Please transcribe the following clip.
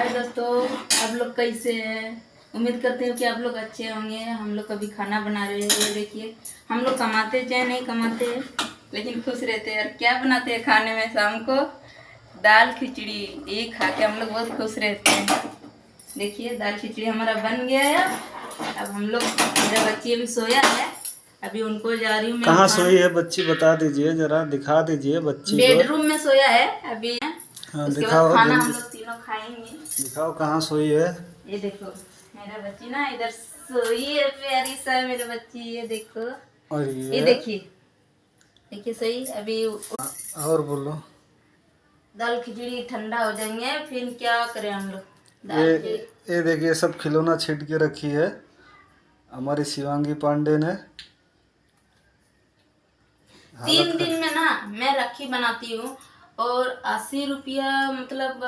हाय दोस्तों, आप लोग कैसे हैं? उम्मीद करते हैं कि आप लोग अच्छे होंगे। हम लोग कभी खाना बना रहे हैं। ये देखिए, हम लोग कमाते चाहे नहीं कमाते लेकिन खुश रहते हैं। और क्या बनाते हैं खाने में? शाम को दाल खिचड़ी, ये खा के हम लोग बहुत खुश रहते हैं। देखिए, दाल खिचड़ी हमारा बन गया है। अब हम लोग, मेरा बच्ची अभी सोया है, अभी उनको जा रही हूँ मैं। कहाँ सोई है बच्ची, बता दीजिए, जरा दिखा दीजिए बच्ची को। बेडरूम में सोया है अभी। हाँ उसके बाद दिखाओ, खाना हम जल्दी लोग तीनों खाएंगे। दिखाओ कहाँ सोई है। ये देखो, मेरा बच्ची ना इधर सोई है, प्यारी सा मेरा बच्ची। ये देखो, और ये देखिए, देखिए सोई अभी। और बोलो। दाल खिचड़ी ठंडा हो जाएंगे, फिर क्या करें हम लोग। दाल ये खिचड़ी ये देखिए, सब खिलौना छीट के रखी है हमारी शिवांगी पांडे ने। 3 दिन में ना मैं राखी बनाती हूँ और 80 रुपया मतलब